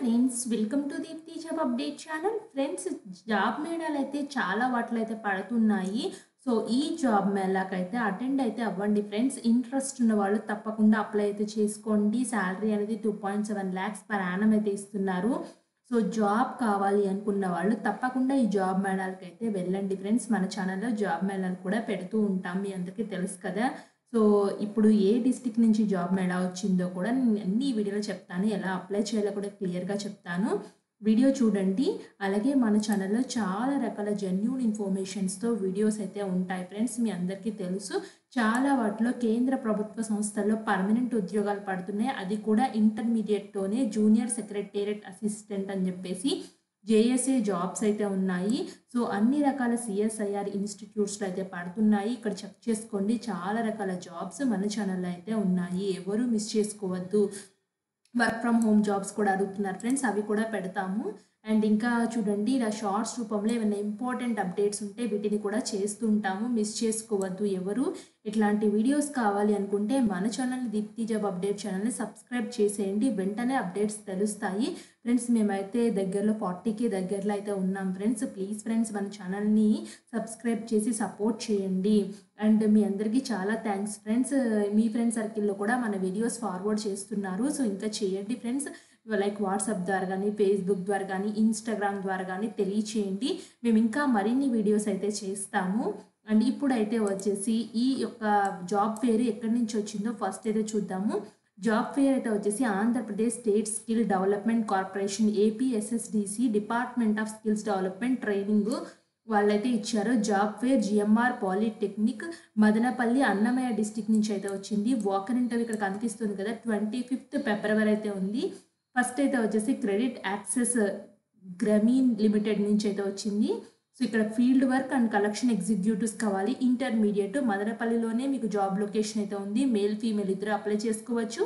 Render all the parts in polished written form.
Friends, welcome to Deepti job update channel. Friends, job మేళాలైతే చాలా వాటిలైతే పడుతున్నాయి. సో ఈ జాబ్ మేళాకైతే అటెండ్ అయితే అవ్వండి ఫ్రెండ్స్. ఇంట్రెస్ట్ ఉన్న వాళ్ళు తప్పకుండా అప్లై అయితే చేసుకోండి. శాలరీ అనేది 2.7 lakhs పర్ యానం అయితే ఇస్తున్నారు. సో జాబ్ కావాలి అనుకున్న వాళ్ళు తప్పకుండా ఈ జాబ్ మేళాలకైతే వెళ్ళండి ఫ్రెండ్స్. మన ఛానల్లో జాబ్ మేళాలు కూడా పెడుతూ ఉంటాం, మీ అందరికీ తెలుసు కదా. సో ఇప్పుడు ఏ డిస్ట్రిక్ట్ నుంచి జాబ్ మేళా వచ్చిందో కూడా నేను అన్ని వీడియోలో చెప్తాను, ఎలా అప్లై చేయాలో కూడా క్లియర్గా చెప్తాను. వీడియో చూడండి. అలాగే మన ఛానల్లో చాలా రకాల జెన్యూన్ ఇన్ఫర్మేషన్స్తో వీడియోస్ అయితే ఉంటాయి ఫ్రెండ్స్. మీ అందరికీ తెలుసు, చాలా వాటిలో కేంద్ర ప్రభుత్వ సంస్థల్లో పర్మనెంట్ ఉద్యోగాలు పడుతున్నాయి. అది కూడా ఇంటర్మీడియట్తోనే జూనియర్ సెక్రటేరియట్ అసిస్టెంట్ అని చెప్పేసి జేఎస్ఏ జాబ్స్ అయితే ఉన్నాయి. సో అన్ని రకాల సిఎస్ఐఆర్ ఇన్స్టిట్యూట్స్లో అయితే పడుతున్నాయి. ఇక్కడ చెక్ చేసుకోండి, చాలా రకాల జాబ్స్ మన ఛానల్లో అయితే ఉన్నాయి, ఎవరు మిస్ చేసుకోవద్దు. వర్క్ ఫ్రమ్ హోమ్ జాబ్స్ కూడా అడుగుతున్నారు ఫ్రెండ్స్, అవి కూడా పెడతాము. అండ్ ఇంకా చూడండి, ఇలా షార్ట్స్ రూపంలో ఏమైనా ఇంపార్టెంట్ అప్డేట్స్ ఉంటే వీటిని కూడా చేస్తుంటాము, మిస్ చేసుకోవద్దు ఎవరు. ఇట్లాంటి వీడియోస్ కావాలి అనుకుంటే మన ఛానల్ దీప్తి జాబ్ అప్డేట్ ఛానల్ని సబ్స్క్రైబ్ చేసేయండి, వెంటనే అప్డేట్స్ తెలుస్తాయి ఫ్రెండ్స్. మేమైతే దగ్గరలో 40K దగ్గరలో అయితే ఉన్నాం ఫ్రెండ్స్. ప్లీజ్ ఫ్రెండ్స్, మన ఛానల్ని సబ్స్క్రైబ్ చేసి సపోర్ట్ చేయండి. అండ్ మీ అందరికీ చాలా థ్యాంక్స్ ఫ్రెండ్స్. మీ ఫ్రెండ్ సర్కిల్లో కూడా మన వీడియోస్ ఫార్వర్డ్ చేస్తున్నారు. సో ఇంకా చేయండి ఫ్రెండ్స్, లైక్ వాట్సాప్ ద్వారా కానీ, ఫేస్బుక్ ద్వారా కానీ, ఇన్స్టాగ్రామ్ ద్వారా కానీ తెలియచేయండి. మేము ఇంకా మరిన్ని వీడియోస్ అయితే చేస్తాము. అండ్ ఇప్పుడైతే వచ్చేసి ఈ యొక్క జాబ్ ఫేర్ ఎక్కడి నుంచి వచ్చిందో ఫస్ట్ అయితే చూద్దాము. జాబ్ ఫేర్ అయితే వచ్చేసి Andhra Pradesh state skill development corporation APSSDC department of skills development training వాళ్ళైతే ఇచ్చారు. Job fair GMR polytechnic Madanapalle Annamayya district నుంచి అయితే వచ్చింది. వాకర్ ఇంటర్వ్యూ ఇక్కడ కనిపిస్తుంది కదా, 25th February అయితే ఉంది. ఫస్ట్ అయితే వచ్చేసి క్రెడిట్ యాక్సెస్ గ్రామీణ్ లిమిటెడ్ నుంచి అయితే వచ్చింది. సో ఇక్కడ field work and collection executives కావాలి, ఇంటర్మీడియట్, మదనపల్లిలోనే మీకు జాబ్ లొకేషన్ అయితే ఉంది. మేల్ ఫీమేల్ ఇద్దరు అప్లై చేసుకోవచ్చు.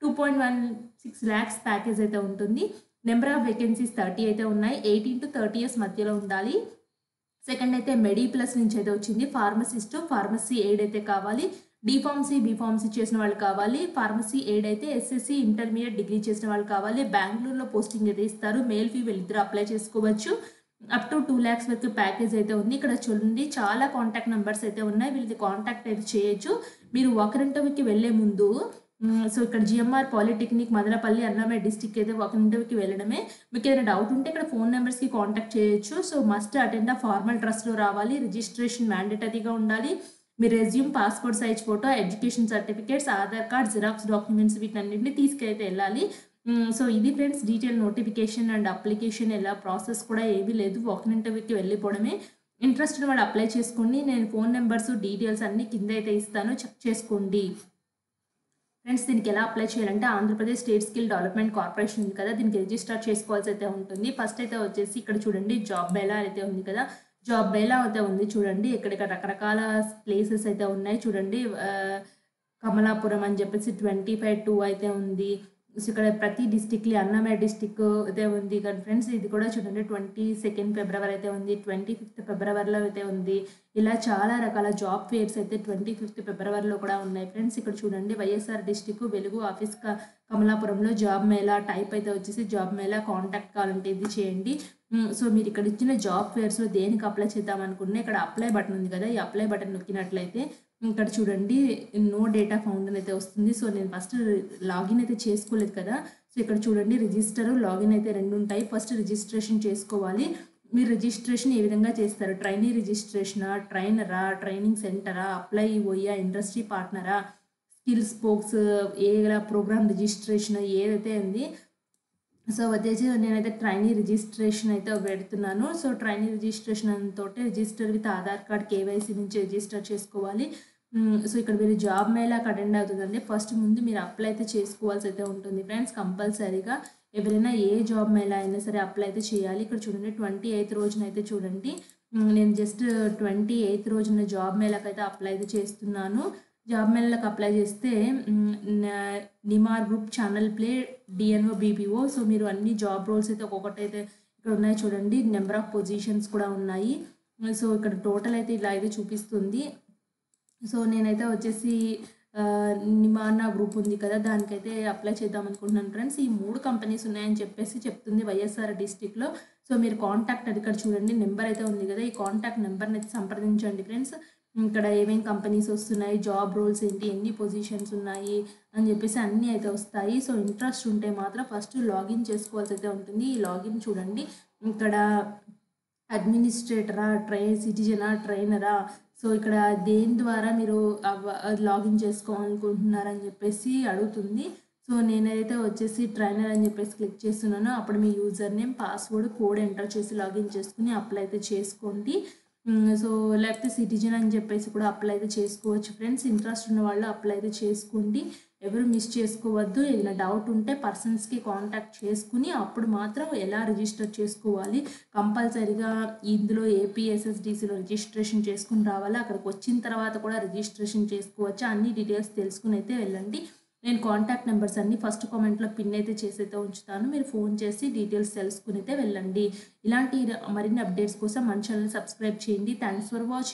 2.16 lakhs ప్యాకేజ్ అయితే ఉంటుంది. నెంబర్ ఆఫ్ వేకెన్సీస్ 30 అయితే ఉన్నాయి. 18 to 30 years మధ్యలో ఉండాలి. సెకండ్ అయితే మెడి ప్లస్ నుంచి అయితే వచ్చింది. ఫార్మసిస్ట్, ఫార్మసీ ఎయిడ్ అయితే కావాలి. డిఫార్మసీ, బీఫార్మసీ చేసిన వాళ్ళు కావాలి. ఫార్మసీ ఎయిడ్ అయితే ఎస్ఎస్సి ఇంటర్మీడియట్ డిగ్రీ చేసిన వాళ్ళు కావాలి. బెంగళూరులో పోస్టింగ్ అయితే ఇస్తారు. మేల్ ఫీమేల్ ఇద్దరు అప్లై చేసుకోవచ్చు. అప్ టు 2 lakhs వరకు ప్యాకేజ్ అయితే ఉంది. ఇక్కడ చూడండి, చాలా కాంటాక్ట్ నెంబర్స్ అయితే ఉన్నాయి, వీళ్ళది కాంటాక్ట్ అయితే చేయొచ్చు. మీరు వాకర్ ఇంటర్వ్యూకి వెళ్ళే ముందు సో ఇక్కడ GMR polytechnic Madanapalle Annamayya district అయితే వాకర్ ఇంటర్వ్యూకి వెళ్ళడమే. మీకు ఏదైనా డౌట్ ఉంటే ఇక్కడ ఫోన్ నెంబర్స్కి కాంటాక్ట్ చేయొచ్చు. సో మస్ట్ అటెండ్ ఆ ఫార్మల్ డ్రెస్లో రావాలి. రిజిస్ట్రేషన్ మ్యాండేటరీగా ఉండాలి. మీ resume, passport size photo, education certificates, Aadhaar card, xerox documents వీటన్నింటినీ తీసుకైతే వెళ్ళాలి. సో ఇది friends detail notification and application. ఎలా ప్రాసెస్ కూడా ఏమీ లేదు, వాకర్ ఇంటర్వ్యూకి వెళ్ళిపోవడమే. ఇంట్రెస్ట్ ఉన్న వాళ్ళు అప్లై చేసుకోండి. నేను ఫోన్ నెంబర్స్, డీటెయిల్స్ అన్నీ కింద అయితే ఇస్తాను, చెక్ చేసుకోండి ఫ్రెండ్స్. దీనికి ఎలా అప్లై చేయాలంటే Andhra Pradesh state skill development corporation ఉంది కదా, దీనికి రిజిస్టర్ చేసుకోవాల్సి అయితే ఉంటుంది. ఫస్ట్ అయితే వచ్చేసి ఇక్కడ చూడండి, జాబ్ మేళా అయితే ఉంది కదా, జాబ్ మేళా అయితే ఉంది చూడండి. ఇక్కడ రకరకాల ప్లేసెస్ అయితే ఉన్నాయి చూడండి. కమలాపురం అని చెప్పేసి 25-2 అయితే ఉంది. సో ఇక్కడ ప్రతి డిస్టిక్లీ అన్నమయ్య డిస్టిక్ అయితే ఉంది కదా ఫ్రెండ్స్. ఇది కూడా చూడండి, 22nd February అయితే ఉంది, 25th February అయితే ఉంది. ఇలా చాలా రకాల జాబ్ ఫేర్స్ అయితే 25th February కూడా ఉన్నాయి ఫ్రెండ్స్. ఇక్కడ చూడండి, వైఎస్ఆర్ డిస్టిక్ వెలుగు ఆఫీస్ కమలాపురంలో జాబ్ మేళా టైప్ అయితే వచ్చేసి జాబ్ మేళా. కాంటాక్ట్ కావాలంటే ఇది చేయండి. సో మీరు ఇక్కడ ఇచ్చిన జాబ్ ఫేర్స్లో దేనికి అప్లై చేద్దాం అనుకున్నా ఇక్కడ అప్లై బటన్ ఉంది కదా, ఈ అప్లై బటన్ నొక్కినట్లయితే ఇక్కడ చూడండి, నో డేటా ఫౌండ్ అని అయితే వస్తుంది. సో నేను ఫస్ట్ లాగిన్ అయితే చేసుకోలేదు కదా, సో ఇక్కడ చూడండి రిజిస్టర్, లాగిన్ అయితే రెండు ఉంటాయి. ఫస్ట్ రిజిస్ట్రేషన్ చేసుకోవాలి. మీరు రిజిస్ట్రేషన్ ఏ విధంగా చేస్తారు? ట్రైనీ రిజిస్ట్రేషనా, ట్రైనరా, ట్రైనింగ్ సెంటరా, అప్లై ఓయా, ఇండస్ట్రీ పార్ట్నరా, స్కిల్ స్పోక్స్, ఏ ప్రోగ్రామ్ రిజిస్ట్రేషన్ ఏదైతే ఉంది. సో వచ్చేసి నేనైతే ట్రైనీ రిజిస్ట్రేషన్ అయితే పెడుతున్నాను. సో ట్రైనీ రిజిస్ట్రేషన్ తోటి register with Aadhaar card, KYC నుంచి రిజిస్టర్ చేసుకోవాలి. సో ఇక్కడ మీరు జాబ్ మేళాకి అటెండ్ అవుతుందండి. ఫస్ట్ ముందు మీరు అప్లై అయితే చేసుకోవాల్సి అయితే ఉంటుంది ఫ్రెండ్స్, కంపల్సరీగా. ఎవరైనా ఏ జాబ్ మేళా అయినా సరే అప్లై అయితే చేయాలి. ఇక్కడ చూడండి, 28th రోజున అయితే చూడండి, నేను జస్ట్ 28th రోజున జాబ్ మేళాకి అయితే అప్లై అయితే చేస్తున్నాను. జాబ్ మేళాకి అప్లై చేస్తే నిమార్ group, channel play, DNO, BPO. So మీరు అన్ని జాబ్ రోల్స్ అయితే ఒక్కొక్కటి అయితే ఇక్కడ ఉన్నాయి చూడండి. నెంబర్ ఆఫ్ పొజిషన్స్ కూడా ఉన్నాయి. సో ఇక్కడ టోటల్ అయితే ఇలా అయితే చూపిస్తుంది. సో నేనైతే వచ్చేసి నిమానా గ్రూప్ ఉంది కదా! దానికైతే అప్లై చేద్దాం అనుకుంటున్నాను ఫ్రెండ్స్. ఈ 3 కంపెనీస్ ఉన్నాయని చెప్పేసి చెప్తుంది వైఎస్ఆర్ డిస్ట్రిక్ట్‌లో. సో, మీరు కాంటాక్ట్ అది ఇక్కడ చూడండి నెంబర్ అయితే ఉంది కదా! ఈ కాంటాక్ట్ నెంబర్‌ని అయితే సంప్రదించండి ఫ్రెండ్స్. ఇక్కడ ఏమేం కంపెనీస్ వస్తున్నాయి, జాబ్ రోల్స్ ఏంటి, ఎన్ని పొజిషన్స్ ఉన్నాయి అని చెప్పేసి అన్నీ అయితే వస్తాయి. సో, ఇంట్రెస్ట్ ఉంటే మాత్రం ఫస్ట్ లాగిన్ చేసుకోవాల్సి అయితే ఉంటుంది. ఈ లాగిన్ చూడండి ఇక్కడ అడ్మినిస్ట్రేటరా, సిటిజనా, ట్రైనరా, సో, ఇక్కడ దేని ద్వారా మీరు లాగిన్ చేసుకోవాలనుకుంటున్నారని చెప్పేసి అడుగుతుంది. సో, నేనైతే వచ్చేసి ట్రైనర్ అని చెప్పేసి క్లిక్ చేస్తున్నాను. అప్పుడు మీ user name, password, code enter చేసి లాగిన్ చేసుకొని అప్లై అయితే చేసుకోండి. సో, లేకపోతే సిటిజన్ అని చెప్పేసి కూడా అప్లై అయితే చేసుకోవచ్చు ఫ్రెండ్స్. ఇంట్రెస్ట్ ఉన్న వాళ్ళు అప్లై అయితే చేసుకోండి. ఎవరు మిస్ చేసుకోవద్దు. ఏదైనా డౌట్ ఉంటే పర్సన్స్‌కి కాంటాక్ట్ చేసుకొని అప్పుడు మాత్రం ఎలా రిజిస్టర్ చేసుకోవాలి, కంపల్సరీగా ఇందులో ఏపీఎస్ఎస్‌డిసిలో రిజిస్ట్రేషన్ చేసుకొని రావాలి. అక్కడికి వచ్చిన తర్వాత కూడా రిజిస్ట్రేషన్ చేసుకోవచ్చా అన్ని డీటెయిల్స్ తెలుసుకొని అయితే వెళ్ళండి. నేను కాంటాక్ట్ నెంబర్స్ అన్నీ ఫస్ట్ కామెంట్‌లో పిన్ అయితే చేసి అయితే ఉంచుతాను. మీరు ఫోన్ చేసి డీటెయిల్స్ తెలుసుకొని అయితే వెళ్ళండి. ఇలాంటి మరిన్ని అప్డేట్స్ కోసం మన ఛానెల్‌ని సబ్స్క్రైబ్ చేయండి. Thanks for watching.